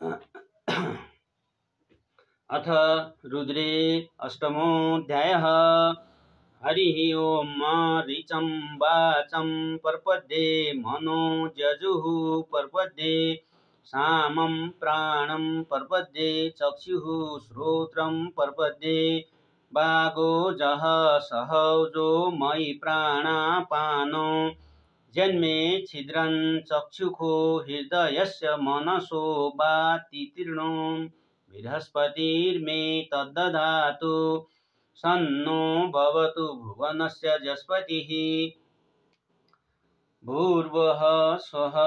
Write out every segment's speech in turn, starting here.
अथ रुद्रे अष्टमोऽध्यायः। हरिः ओं ऋचं वाचं पर्पद्ये मनो जजुः पर्पद्ये सामं प्राणं पर्पद्ये चक्षुः श्रोत्रं पर्पद्ये वागोजः सहौजो मयि प्राणापानो जन्मे छिद्रं चक्षुखो हृदयस्य मनसो वातितीर्णो बृहस्पतिर्मे तद्दधातु सन्नो भवतु भुवनस्य जस्पतिः भूर्भुवः स्वः।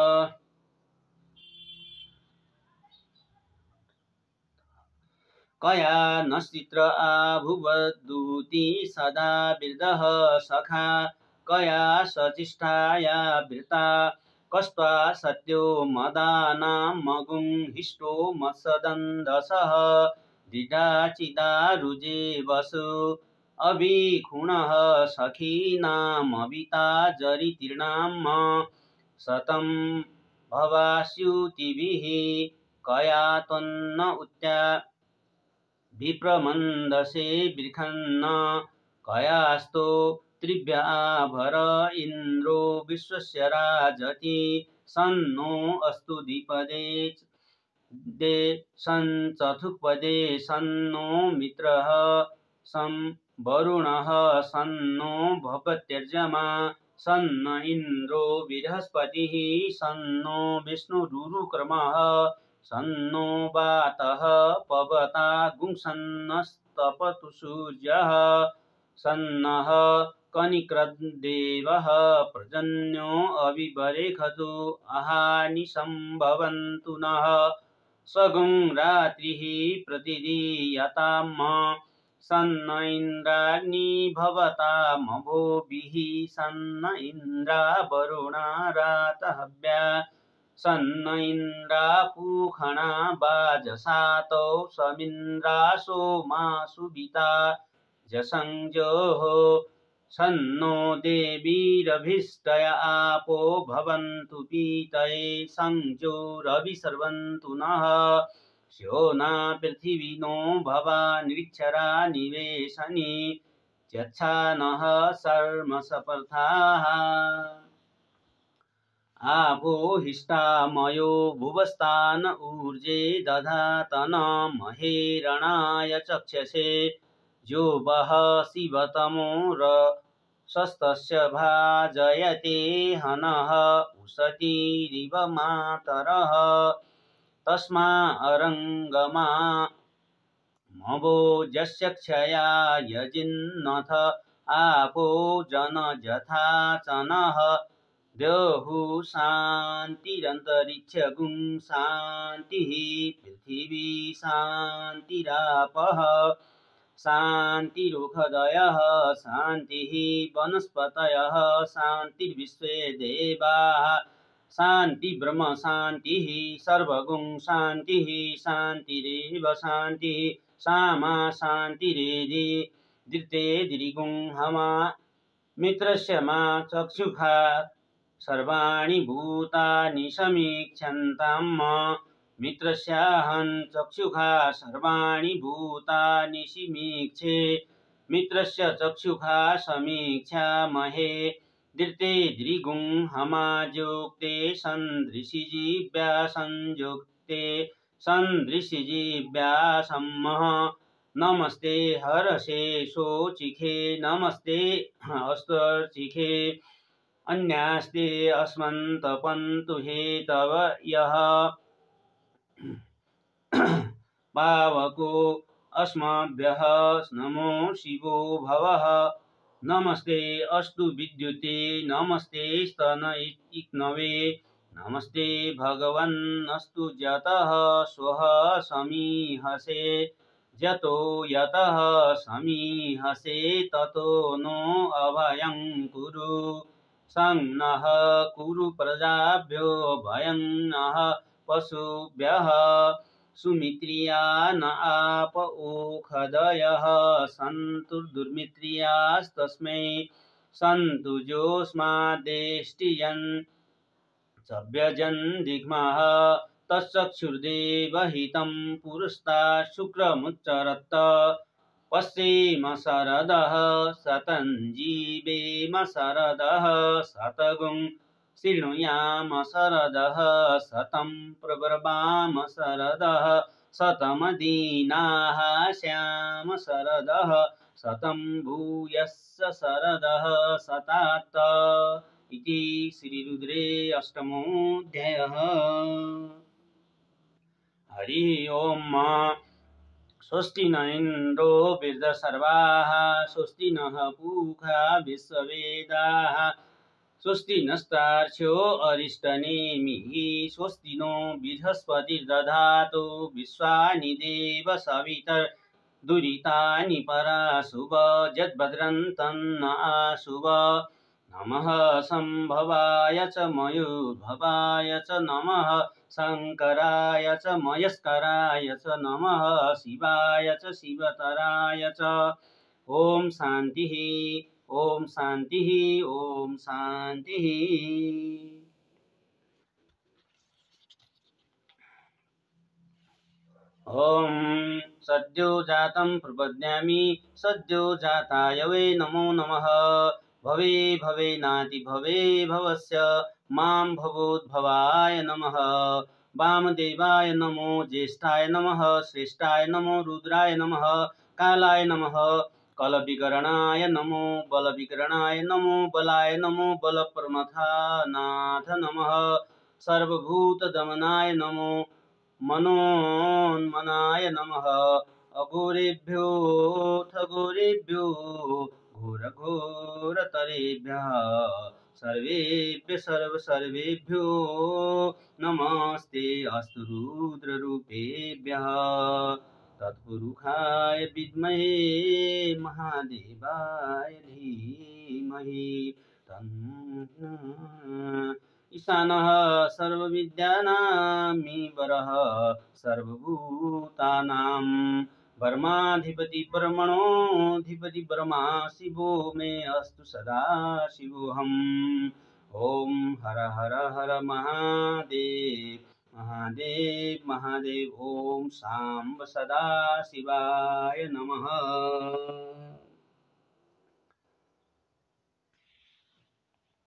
कया नश्चित्र आभुवद्दूती सदा बिर्दः सखा कया सचिष्ठाया वृता कस्त्वा सत्यो मदानां मगुं हिष्टो मत्सदन्दसः दृढाचिदारुजे वसु अभिखुणः सखीनामविता जरितीर्णां शतं भवास्युतिभिः कया त्वन्न उत्या विप्रमन्दसे बृखन्न कयास्तो त्रिभ्याभर इन्द्रो विश्वस्य राजति सन्नो अस्तु द्विपदे दे सञ्चतुष्पदे सन्नो मित्रः सं वरुणः सन्नो भवत्यर्जमा सन्न इन्द्रो बृहस्पतिः सन्नो विष्णुरुक्रमः सन्नो वातः पवता गुंसन्नस्तपतु सूर्यः सन्नः कनिक्रद्देवः पर्जन्यो अविबरेखतु अहानिसंभवन्तु नः सगुं रात्रिः प्रतिदीयताम् सन्न इन्द्राग्नि भवतामभोभिः सन्न इन्द्रा वरुणा रातहव्या सन्न इन्द्रा पूखणा वाजसातौ समिन्द्रा सोमासुविता जसंजोः सन्नो देवीरभिष्टय आपो भवन्तु पीतये संजोरभिसर्वन्तु नः स्योना पृथिवीनो भवा निरीक्षरा निवेशनी यच्छानः सर्मसपर्धाः आपो हिष्टामयो भुवस्तान ऊर्जे दधातन महेरणाय चक्षसे जो वः शिवतमो रसस्तस्य भाजयते हनः उशतीरिव मातरः तस्मा अरङ्गमा मवोजस्य क्षया यजिन्नथ आपो जनजथाचनः द्यौः शान्तिरन्तरिक्षगुं शान्तिः पृथिवी शान्तिरापः शान्तिरुखदयः शान्तिः वनस्पतयः शान्तिर्विश्वे देवाः शान्ति ब्रह्म शान्तिः सर्वगुं शान्तिः शान्तिरेव शान्तिः सामा शान्तिरेधि दृते दिरिगुं हमा मित्रस्य मा चक्षुषा सर्वाणि भूतानि समीक्षन्ताम् मित्रस्याहं चक्षुषा सर्वाणि भूतानि समीक्षे मित्रस्य चक्षुषा समीक्षामहे दृते दृगुं हमाजोक्ते सन्दृशिजीव्या संयुक्ते सन्दृशिजीव्या सम्मः नमस्ते हरसे शोचिखे नमस्ते अस्तर्चिखे अन्यास्ते अस्मन्तपन्तु हेतव यः पावको अस्मभ्यः नमो शिवो भवः नमस्ते अस्तु विद्युते नमस्ते स्तन इक्नवे नमस्ते भगवन्नस्तु जतः स्वः समीहसे जतो यतः समीहसे ततो नो अभयं कुरु संनः कुरु प्रजाभ्यो भयं नः पशुभ्यः सुमित्रिया न आप ओखदयः सन्तु दुर्मित्रियास्तस्मै सन्तु जोस्मादेष्टियन् सभ्यजन् दिग्मः तच्चक्षुर्देवहितं पुरस्तात् शुक्रमुच्चरत् पश्येम शरदः शतञ्जीवेम शरदः शतगुं शृणुयाम शरदः शतं प्रब्रवाम शरदः शतमदीनाः स्याम शरदः शतं भूयस्स शरदः शतात् इति श्रीरुद्रे अष्टमोऽध्यायः। हरि ओम। स्वस्ति न इन्द्रो वृद्धसर्वाः स्वस्ति नः पूषा विश्ववेदाः स्वस्ति नस्तार्क्ष्यो अरिष्टनेमिः स्वस्ति नो बृहस्पतिर्दधातु विश्वानि देव सवितर्दुरितानि पराशुभ यद्भद्रं तन्न आशुभ। नमः संभवाय च मयोद्भवाय च नमः शंकराय च मयस्कराय च नमः शिवाय च शिवतराय च। ओम शांति ओम शांति ओम शांति। ओम सद्यो जातं प्रपद्यामि सद्यो जाताय वै नमो नमः। भवे भवे नाति भवे भवस्य मां भवोद्भवाय नमः। वामदेवाय नमो ज्येष्ठाय नमः श्रेष्ठाय नमो रुद्राय नमः कालाय नमः कलविकरणाय नमो बलविकरणाय नमो बलाय नमो बलप्रमथनाथ नमः सर्वभूतदमनाय नमो मनोन्मनाय नमः। अघोरेभ्योऽथ घोरेभ्यो घोरघोरतरेभ्यः सर्वेभ्यः सर्वेभ्यो नमस्ते अस्तु रुद्ररूपेभ्यः। तत्पुरुषाय विद्महे महादेवाय धीमहि तन्नो ईशानः सर्वविद्यानामीश्वरः सर्वभूतानां ब्रह्माधिपति ब्रह्मणोऽधिपति ब्रह्मा शिवो मे अस्तु सदा शिवोऽहम्। ओम हर हर हर महादेव महादेव महादेव। ओम सांब सदा शिवाय नमः।